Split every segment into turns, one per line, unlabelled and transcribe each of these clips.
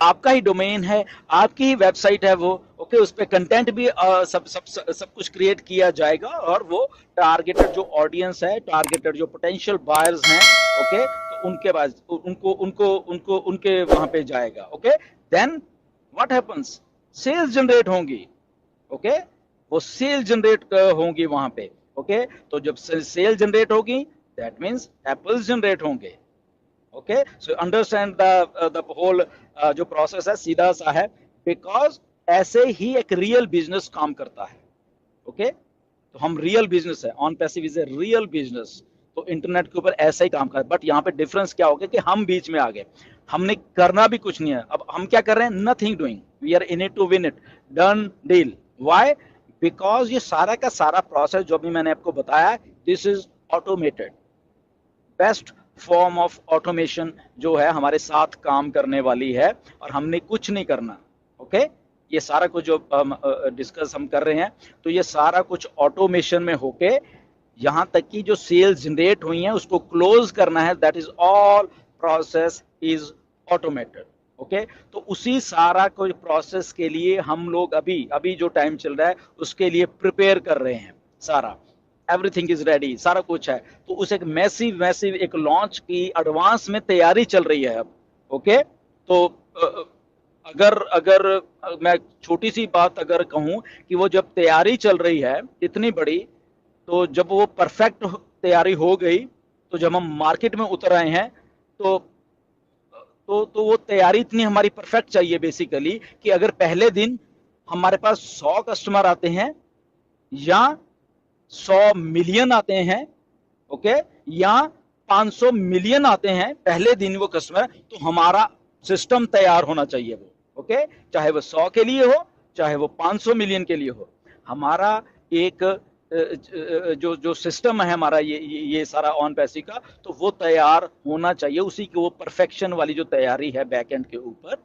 आपका ही डोमेन है, आपकी ही वेबसाइट है वो, ओके, उस पे कंटेंट भी सब कुछ क्रिएट किया जाएगा, और वो टारगेटेड जो ऑडियंस है, टारगेटेड जो पोटेंशियल बायर्स हैं, ओके, तो उनके पास उनको उनको उनको उनके वहां पे जाएगा, okay. Then what happens, sales generate होंगी, ओके, वो सेल जनरेट होंगी वहां पे, ओके। तो जब सेल जनरेट होगी, दैट मीन्स एप्पल्स जनरेट होंगे, okay. So understand the whole जो प्रोसेस है, सीधा सा है, बिकॉज ऐसे ही एक रियल बिजनेस काम करता है, ओके। तो हम रियल बिजनेस है, on passive is a real business, तो इंटरनेट के ऊपर ऐसा ही काम कर, बट यहाँ पे डिफरेंस क्या हो गया कि हम बीच में आ गए, हमने करना भी कुछ नहीं है, अब हम क्या कर रहे हैं, nothing doing, we are in it to win it, done deal. Why? Because ये सारा का सारा प्रोसेस जो भी मैंने आपको बताया, this is automated, best form of automation जो है हमारे साथ काम करने वाली है, और हमने कुछ नहीं करना, ओके। ये सारा कुछ जो डिस्कस हम कर रहे हैं, तो ये सारा कुछ ऑटोमेशन में होके यहां तक कि जो सेल्स जनरेट हुई हैं उसको क्लोज करना है, that is all process is automated, okay. तो उसी सारा कोई प्रोसेस के लिए हम लोग अभी अभी जो टाइम चल रहा है उसके लिए प्रिपेयर कर रहे हैं, सारा एवरीथिंग इज रेडी, सारा कुछ है। तो उस एक मैसिव मैसिव एक लॉन्च की एडवांस में तैयारी चल रही है अब, ओके। तो अगर अगर मैं छोटी सी बात अगर कहूं कि वो जब तैयारी चल रही है इतनी बड़ी, तो जब वो परफेक्ट तैयारी हो गई, तो जब हम मार्केट में उतर आए हैं, तो तो वो तैयारी इतनी हमारी परफेक्ट चाहिए बेसिकली, कि अगर पहले दिन हमारे पास 100 कस्टमर आते हैं, या 100 मिलियन आते हैं, ओके, या 500 मिलियन आते हैं पहले दिन वो कस्टमर, तो हमारा सिस्टम तैयार होना चाहिए वो, ओके। चाहे वो 100 के लिए हो, चाहे वो 500 मिलियन के लिए हो, हमारा एक जो जो सिस्टम है हमारा, ये सारा ऑन पैसी का, तो वो तैयार होना चाहिए, उसी की वो परफेक्शन वाली जो तैयारी है बैक एंड के ऊपर,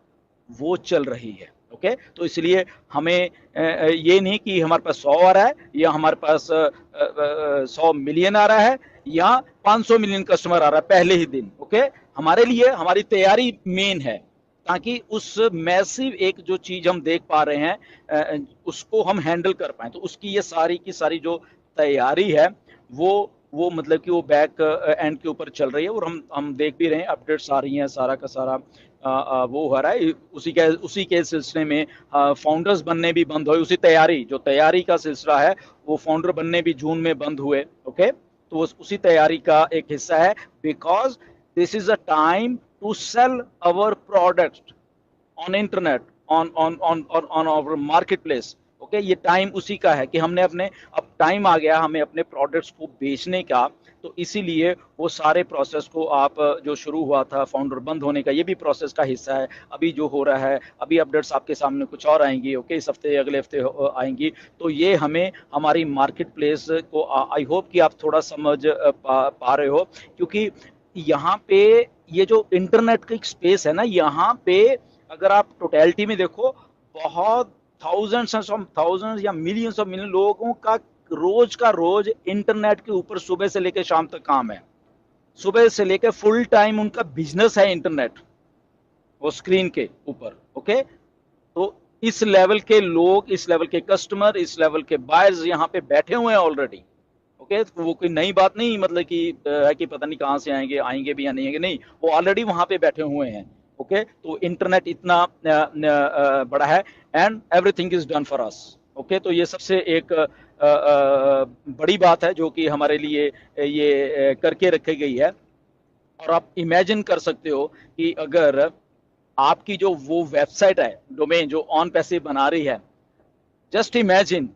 वो चल रही है, ओके। तो इसलिए हमें ये नहीं कि हमारे पास 100 आ रहा है, या हमारे पास 100 मिलियन आ रहा है, या 500 मिलियन कस्टमर आ रहा है पहले ही दिन, ओके। हमारे लिए हमारी तैयारी मेन है, ताकि उस मैसिव एक जो चीज हम देख पा रहे हैं उसको हम हैंडल कर पाए, तो उसकी ये सारी की सारी जो तैयारी है, वो मतलब कि वो बैक एंड के ऊपर चल रही है, और हम देख भी रहे हैं, अपडेट्स आ रही हैं, सारा का सारा वो हो रहा है, उसी के सिलसिले में फाउंडर्स बनने भी बंद हुए, उसी तैयारी जो तैयारी का सिलसिला है, वो फाउंडर बनने भी जून में बंद हुए, ओके। तो उसी तैयारी का एक हिस्सा है, because this is a time to sell our product on internet, on our market place, okay. ये टाइम उसी का है कि हमने अपने, अब टाइम आ गया हमें अपने प्रोडक्ट्स को बेचने का, तो इसीलिए वो सारे प्रोसेस को आप जो शुरू हुआ था फाउंडर बंद होने का, ये भी प्रोसेस का हिस्सा है, अभी जो हो रहा है, अभी अपडेट्स आपके सामने कुछ और आएंगी, ओके, इस हफ्ते अगले हफ्ते आएंगी, तो ये हमें हमारी मार्केट प्लेस को आई होप कि आप थोड़ा समझ पा रहे हो, क्योंकि यहाँ पे ये जो इंटरनेट का एक स्पेस है ना, यहाँ पे अगर आप टोटलिटी में देखो, बहुत थाउजेंड्स या मिलियंस ऑफ मिलियन लोगों का रोज इंटरनेट के ऊपर सुबह से लेकर शाम तक काम है, सुबह से लेकर फुल टाइम उनका बिजनेस है इंटरनेट, वो स्क्रीन के ऊपर, ओके। तो इस लेवल के लोग, इस लेवल के कस्टमर, इस लेवल के बायर्स यहाँ पे बैठे हुए हैं ऑलरेडी, ओके। तो वो कोई नई बात नहीं, मतलब कि है कि पता नहीं कहाँ से आएंगे, आएंगे भी या नहीं आएंगे, नहीं, वो ऑलरेडी वहां पे बैठे हुए हैं, ओके। तो इंटरनेट इतना बड़ा है, and everything is done for us, okay. तो ये सबसे एक बड़ी बात है जो कि हमारे लिए ये करके रखी गई है। और आप इमेजिन कर सकते हो कि अगर आपकी जो वो वेबसाइट है, डोमेन जो ऑन पैसे बना रही है, जस्ट इमेजिन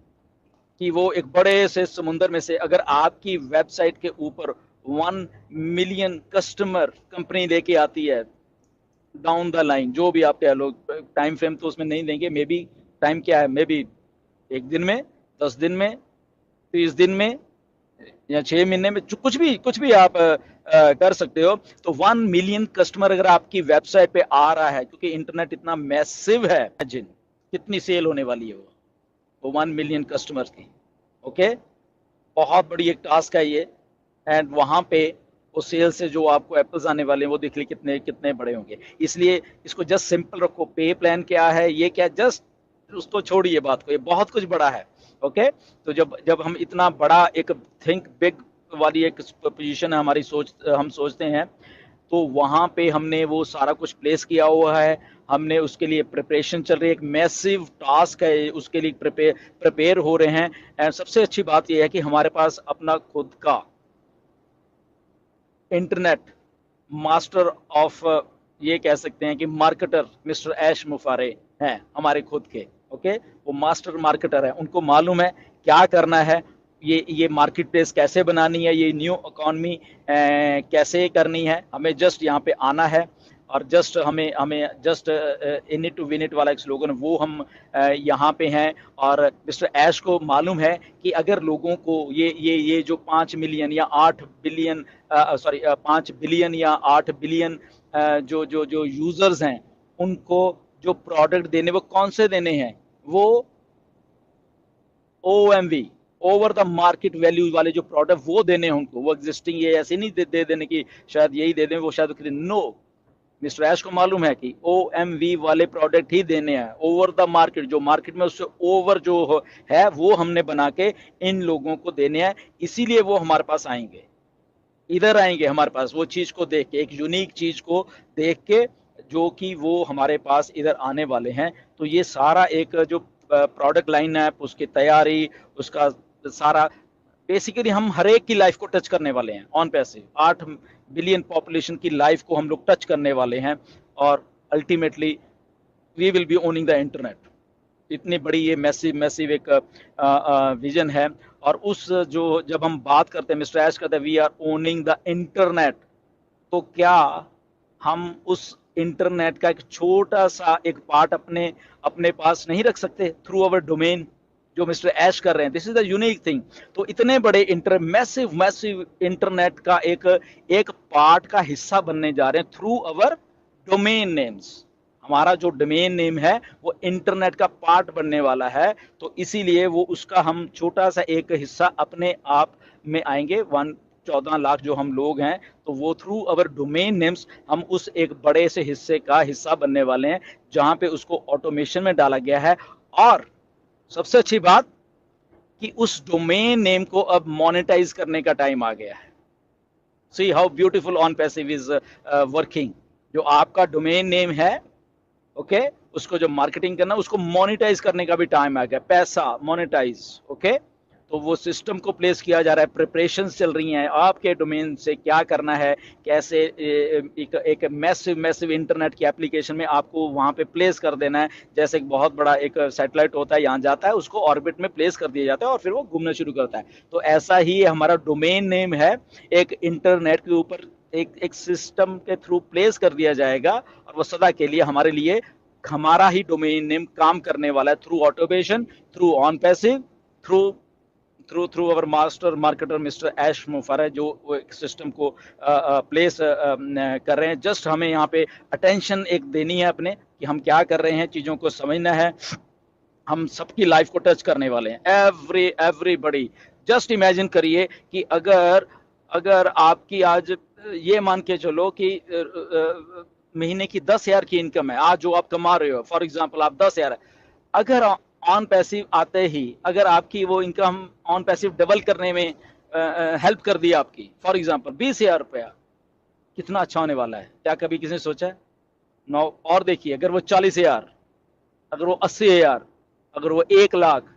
कि वो एक बड़े से समुंदर में से अगर आपकी वेबसाइट के ऊपर 1 मिलियन कस्टमर कंपनी लेके आती है डाउन द लाइन, जो भी आप कह लो, टाइम फ्रेम तो उसमें नहीं देंगे, मे बी टाइम क्या है, मे बी 1 दिन में, 10 दिन में, 30 दिन में, या 6 महीने में, कुछ भी आप कर सकते हो। तो 1 मिलियन कस्टमर अगर आपकी वेबसाइट पे आ रहा है, क्योंकि इंटरनेट इतना मैसिव है, इमेजिन कितनी सेल होने वाली है वो 1 मिलियन कस्टमर्स की, ओके। बहुत बड़ी एक टास्क है ये, एंड वहां पे वो सेल से जो आपको एप्पल्स आने वाले हैं वो देख ली कितने कितने बड़े होंगे। इसलिए इसको जस्ट सिंपल रखो, पे प्लान क्या है, ये क्या, जस्ट उसको छोड़िए बात को, ये बहुत कुछ बड़ा है। ओके, तो जब जब हम इतना बड़ा एक थिंक बिग वाली एक पोजीशन है हमारी, सोच हम सोचते हैं, तो वहाँ पे हमने वो सारा कुछ प्लेस किया हुआ है, हमने उसके लिए प्रिपरेशन चल रही है, एक मैसिव टास्क है, उसके लिए प्रिपेयर प्रिपेयर हो रहे हैं। एंड सबसे अच्छी बात यह है कि हमारे पास अपना खुद का इंटरनेट मास्टर ऑफ, ये कह सकते हैं कि मार्केटर मिस्टर ऐश मुफारे हैं हमारे खुद के। ओके, वो मास्टर मार्केटर है, उनको मालूम है क्या करना है, ये मार्केट प्लेस कैसे बनानी है, ये न्यू इकॉनमी कैसे करनी है। हमें जस्ट यहाँ पे आना है और जस्ट हमें हमें just in it to win it वाला एक स्लोगन, वो हम यहाँ पे हैं। और मिस्टर ऐश को मालूम है कि अगर लोगों को ये जो 5 मिलियन या 8 बिलियन, सॉरी 5 बिलियन या 8 बिलियन जो यूजर्स हैं, उनको जो प्रोडक्ट देने, वो कौन से देने हैं, वो OMV, over the market value वाले जो प्रोडक्ट वो देने हैं उनको, वो एग्जिस्टिंग ये ऐसे नहीं दे देने की शायद यही दे दें, वो शायद नो, मिस्टर ऐश को मालूम है कि OMV वाले प्रोडक्ट ही देने हैं ओवर द मार्केट, जो मार्केट में उससे ओवर जो है वो हमने बना के इन लोगों को देने हैं। इसीलिए वो हमारे पास आएंगे, इधर आएंगे हमारे पास, वो चीज को देख के, एक यूनिक चीज को देख के, जो कि वो हमारे पास इधर आने वाले हैं। तो ये सारा एक जो प्रोडक्ट लाइन है, उसकी तैयारी, उसका सारा, बेसिकली हम हर एक की लाइफ को टच करने वाले हैं ऑन पैसिव, 8 बिलियन पॉपुलेशन की लाइफ को हम लोग टच करने वाले हैं। और ultimately we will be owning the internet. इतनी बड़ी ये मैसिव मैसिव एक विजन है। और उस जो जब हम बात करते हैं, मिस्टर ऐश कहते हैं we are owning the internet, तो क्या हम उस इंटरनेट का एक छोटा सा एक पार्ट अपने अपने पास नहीं रख सकते थ्रू अवर डोमेन, जो मिस्टर ऐश कर रहे हैं? This is the unique thing. तो इतने बड़े मैसिव मैसिव इंटरनेट का एक एक पार्ट का हिस्सा बनने जा रहे हैं थ्रू अवर डोमेन नेम्स। हमारा जो डोमेन नेम है वो इंटरनेट का पार्ट बनने वाला है, तो इसीलिए वो उसका हम छोटा सा एक हिस्सा अपने आप में आएंगे। 114 लाख जो हम लोग हैं, तो वो थ्रू अवर डोमेन नेम्स हम उस एक बड़े से हिस्से का हिस्सा बनने वाले हैं, जहां पे उसको ऑटोमेशन में डाला गया है। और सबसे अच्छी बात कि उस डोमेन नेम को अब मोनेटाइज करने का टाइम आ गया है। See how beautiful on passive is working. जो आपका डोमेन नेम है, ओके, उसको जो मार्केटिंग करना, उसको मोनेटाइज करने का भी टाइम आ गया, पैसा मोनेटाइज। ओके, तो वो सिस्टम को प्लेस किया जा रहा है, प्रिपरेशंस चल रही हैं, आपके डोमेन से क्या करना है, कैसे एक मैसिव मैसिव इंटरनेट की एप्लीकेशन में आपको वहां पे प्लेस कर देना है। जैसे एक बहुत बड़ा एक सैटेलाइट होता है, यहाँ जाता है, उसको ऑर्बिट में प्लेस कर दिया जाता है और फिर वो घूमना शुरू करता है। तो ऐसा ही हमारा डोमेन नेम है, एक इंटरनेट के ऊपर एक एक सिस्टम के थ्रू प्लेस कर दिया जाएगा, और वो सदा के लिए हमारे लिए, हमारा ही डोमेन नेम काम करने वाला है through automation, through on passive, through through through our master marketer mister ऐश मुफारा, जो एक सिस्टम को प्लेस कर रहे हैं। जस्ट हमें यहाँ पे अटेंशन एक देनी है अपने, कि हम क्या कर रहे हैं, चीज़ों को समझना है। हम सबकी लाइफ को टच करने वाले हैं, एवरीबडी। जस्ट इमेजिन करिए कि अगर अगर आपकी आज, ये मान के चलो कि महीने की 10,000 की इनकम है आज, जो आप कमा रहे हो, फॉर एग्जांपल आप 10,000 है, अगर ऑन पैसिव आते ही अगर आपकी वो इनकम ऑन पैसिव डबल करने में हेल्प कर दी आपकी, फॉर एग्जांपल 20,000 रुपया, कितना अच्छा होने वाला है। क्या कभी किसी ने सोचा है? नो। और देखिए, अगर वो 40,000, अगर वो 80,000, अगर वो 1 लाख,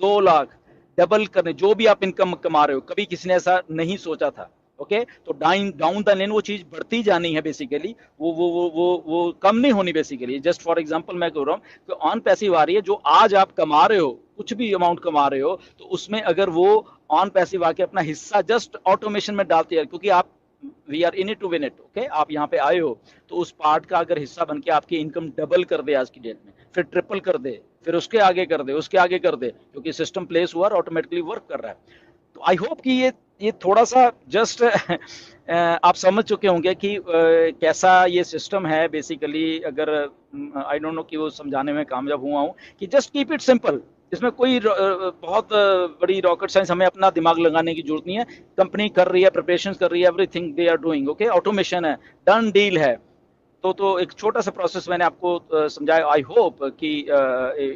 2 लाख, डबल करने, जो भी आप इनकम कमा रहे हो, कभी किसी ने ऐसा नहीं सोचा था। ओके, तो डाउन डाउन द लेन वो चीज बढ़ती जानी है बेसिकली, वो कम नहीं होनी बेसिकली। जस्ट फॉर एग्जांपल मैं कह रहा हूँ कि ऑन पैसिव आ रही है, जो आज आप कमा रहे हो, कुछ भी अमाउंट कमा रहे हो, तो उसमें अगर वो ऑन पैसिव आके अपना हिस्सा जस्ट ऑटोमेशन में डालती है, क्योंकि आप, we are in it to win it, okay, आप यहाँ पे आए हो, तो उस पार्ट का अगर हिस्सा बन के आपकी इनकम डबल कर दे आज की डेट में, फिर ट्रिपल कर दे, फिर उसके आगे कर दे, उसके आगे कर दे, क्योंकि सिस्टम प्लेस हुआ और ऑटोमेटिकली वर्क कर रहा है। तो आई होप कि ये थोड़ा सा जस्ट आप समझ चुके होंगे कि कैसा ये सिस्टम है बेसिकली। अगर आई डोंट नो कि वो समझाने में कामयाब हुआ हूँ, कि जस्ट कीप इट सिंपल। इसमें कोई बहुत बड़ी रॉकेट साइंस हमें अपना दिमाग लगाने की जरूरत नहीं है। कंपनी कर रही है, प्रिपरेशन कर रही है, everything they are doing, okay, automation है, डन डील है। तो एक छोटा सा प्रोसेस मैंने आपको समझाया। आई होप कि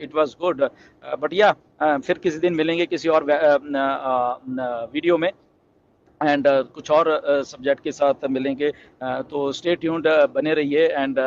इट वाज गुड। बट या फिर किसी दिन मिलेंगे किसी और वीडियो में, एंड कुछ और सब्जेक्ट के साथ मिलेंगे। तो स्टे ट्यून्ड, बने रहिए, एंड